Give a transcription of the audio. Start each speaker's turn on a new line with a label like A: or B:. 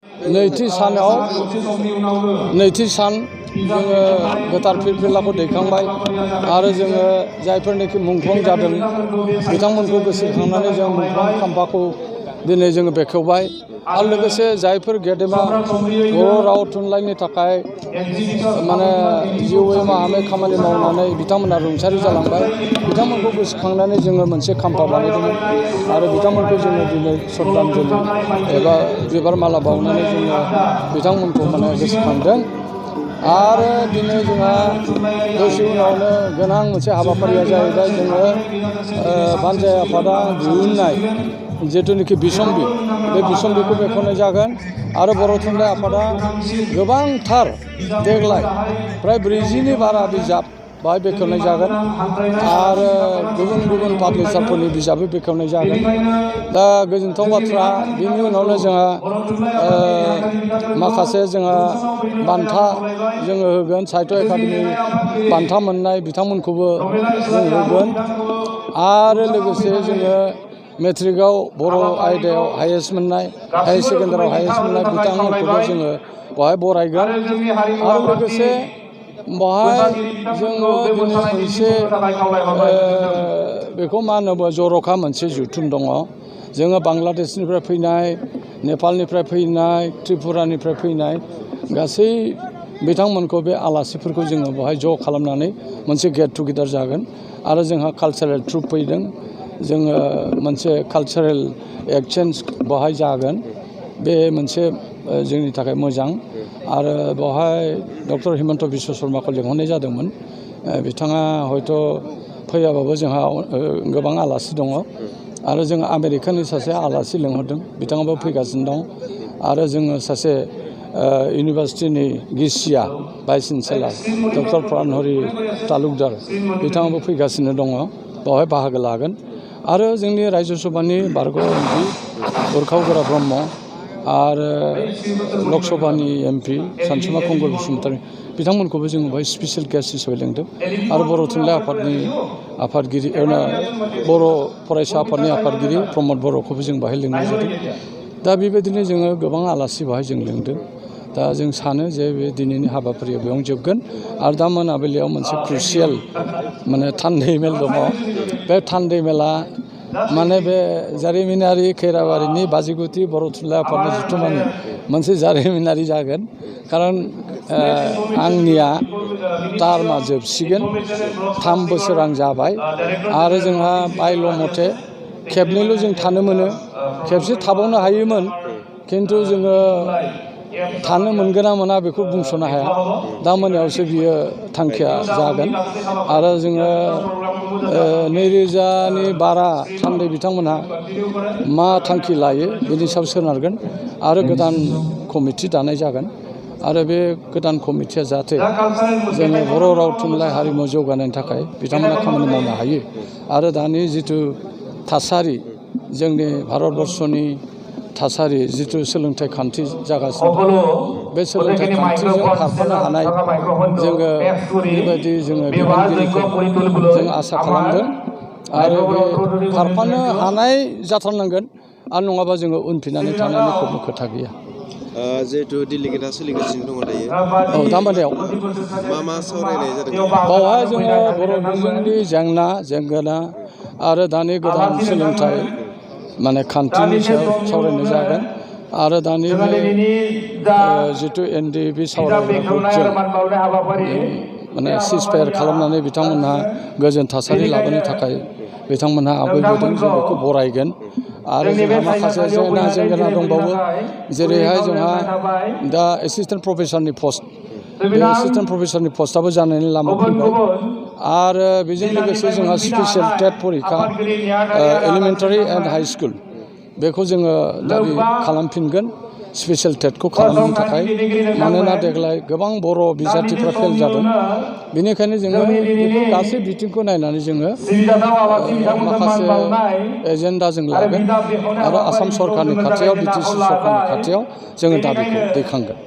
A: नैथि सान जोङो गोथार फिरफिलाखौ दैखांबाय आरो जोङो जायफोरनिखि मुंख्लं जादों बिथांमोनखौ गोसोखांनानै जों मुंख्लं खाम्फाखौ दिनै जोङो बेखेवबाय आरो लोगोसे जायफोर गेदेमा बर' राव थुनलाइनि थाखाय माने जिउयै माहामै खामानि मावनानै बिथांमोना रुंसारि जालांबाय बिथांमोनखौ गोसोखांनानै जोङो मोनसे खाम्फा बानायदोंमोन आरो बिथांमोनखौ जोङो दिनै श्रद्धान्जलि एबा बिबार माला बावनानै जोङो बिथांमोनखौ माने गोसोखांदों। आरो दिनै जोंहा दसे उनावनो गोनां मोनसे हाबाफारिया जाहैबाय जोङो बानजाय आफादा दिहुननाय जिथुनिखि बिसम्बि बे बिसम्बिखौ बेखेवनाय जागोन आरो बर' थुनलाइ आफादा गोबांथार देग्लाय फ्राय 40नि बारा बिजाब बाहाय बेखेवनाय जागोन आरो गुबुन गुबुन पाब्लिसारफोरनि बिजाबबो बेखेवनाय जागोन। दा गोजोनथाव बाथ्रा बिनि उनावनो जोंहा माखासे जोंहा बान्था जोङो होगोन साहित्य एकाडेमि बान्था मोननाय बिथांमोनखौबो जों होगोन आरो लोगोसे जोङो मेट्रिकआव बर' आयदायाव हायेस्ट मोननाय हायार सेकेन्डारियाव हायेस्ट मोननाय बिथांमोनखौबो जोङो बेवहाय बरायगोन आरो लोगोसे बेवहाय जोङो दिनै मोनसे बेखौ मा होनो जर'खा मोनसे जथुम दङ। जोङो बांलादेशनिफ्राय फैनाय नेपालनिफ्राय फैनाय त्रिपुरानिफ्राय फैनाय गासै बिथांमोनखौ बे आलासिफोरखौ जोङो बेवहाय ज' खालामनानै मोनसे गेट टुगेदार जागोन आरो जोंहा कालचारेल ट्रुप फैदों जोङो मोनसे कालचारेल एक्सचेन्ज बेवहाय जागोन बे मोनसे जोंनि थाखाय मोजां आरो बेवहाय डक्टर हिमन्त बिश्व शर्माखौ लिंहरनाय जादोंमोन बिथाङा हयथ' फैयाबाबो जोंहा गोबां आलासि दङ आरो जों आमेरिकानि सासे आलासि लिंहरदों बिथाङाबो फैगासिनो दं आरो जोङो सासे इउनिभार्सिटिनि गिसिया भाइस चेन्सेलार डक्टर प्राणहरि तालुकदार बिथाङाबो फैगासिनो दङ बेवहाय बाहागो लागोन आरो जोंनि रायजो सभानि बारग' एमपि उरखाव गोरा ब्रह्म आरो लक सभानि एमपि सानसुमा कंगल बसुमतारी बिथांमोनखौबो जोङो बेवहाय स्पेसियेल गेस्ट हिसाबै लिंदों आरो बर' थुनलाइ आफादनि आफादगिरि बर' फरायसा आफादनि आफादगिरि प्रमद बर'खौबो जों बेवहाय लिंनाय जादों। दा बेबायदिनो जोङो गोबां आलासि बेवहाय जों लिंदों। दा जों सानो जे बे दिनैनि हाबाफारिया बेयावनो जोबगोन आरो दा मोनाबिलियाव मोनसे क्रुसियेल माने थान्दै मेल दङ बे थान्दै मेला माने बे जारिमिनारि खैराबारिनि बाजिगुथि बर' थुनलाइ आफादनि जथुम्मानि मोनसे जारिमिनारि जागोन खारन आंनिया टार्मा जोबसिगोन 3 बोसोर आं जाबाय आरो जोंहा बायल' मथे खेबनैल' जों थानो मोनो खेबसे थाबावनो हायोमोन खिन्थु जोङो थानो मोनगोन ना मोना बेखौ बुंस'नो हाया दा मोनायावसो बियो थांखिया जागोन आरो जोङो 2000नि बारा थान्दै बिथांमोनहा मा थांखि लायो बेनि सायाव सोनारगोन आरो गोदान कमिटि दानाय जागोन आरो बे गोदान कमिटिया जाहाथे जोंनि बर' राव थुनलाइ हारिमु जौगानायनि थाखाय बिथांमोना खामानि मावनो हायो आरो दानि जिथु थासारि जोंनि भारतबर्षनि थासारि जिथु सोलोंथाइ खान्थि जागासिनो बे सोलोंथाइ खान्थिजों खारफानो हानाय जोङो बेबायदि जोङो बिबानगिरिखौ जों आसा खालामदों आरो बे खारफानो हानाय जाथारनांगोन आरो नङाबा जोङो उनफिननानै थानायनि जेबो खोथा गैया।
B: जिहेतु डेलिगेटआ सोलिगासिनो दङ दायो
A: औ दामानियाव
B: मा सावरायनाय जादों
A: बावहाय जोङो बर' बिजोंनि जेंना आरो दानि गोदान सोलोंथाइ माने खान्थिनि सायाव सावरायनाय जागोन आरो दानि बे जिथु NDB सावरायग्रा ग्रुपजों माने सिजफायार खालामनानै बिथांमोनहा गोजोन थासारि लाबोनो थाखाय बिथांमोनहा आवगायबोदों जों बेखौ बरायगोन आरो जोंहा माखासे जेंना दंबावो जेरैहाय जोंहा दा एसिस्टेन्ट प्रफेसारनि पस्ट बे एसिस्टेन्ट प्रफेसारनि पस्टआबो जानायनि लामा फैबाय आरो बेजों लोगोसे जोंहा स्पेसियेल टेट परिखा एलिमेन्टारि एन्ड हाइ स्कुल बेखौ जोङो दाबि खालामफिनगोन स्पेसियेल टेटखौ खालामनो थाखाय मानोना देग्लाय गोबां बर' बिजाथिफ्रा फेल जादों बेनिखायनो जोङो बेफोर गासै बिथिंखौ नायनानै जोङो माखासे एजेन्डा जों लागोन आरो आसाम सरकारनि खाथियाव BTC सरकारनि खाथियाव जोङो दाबिखौ दैखांगोन।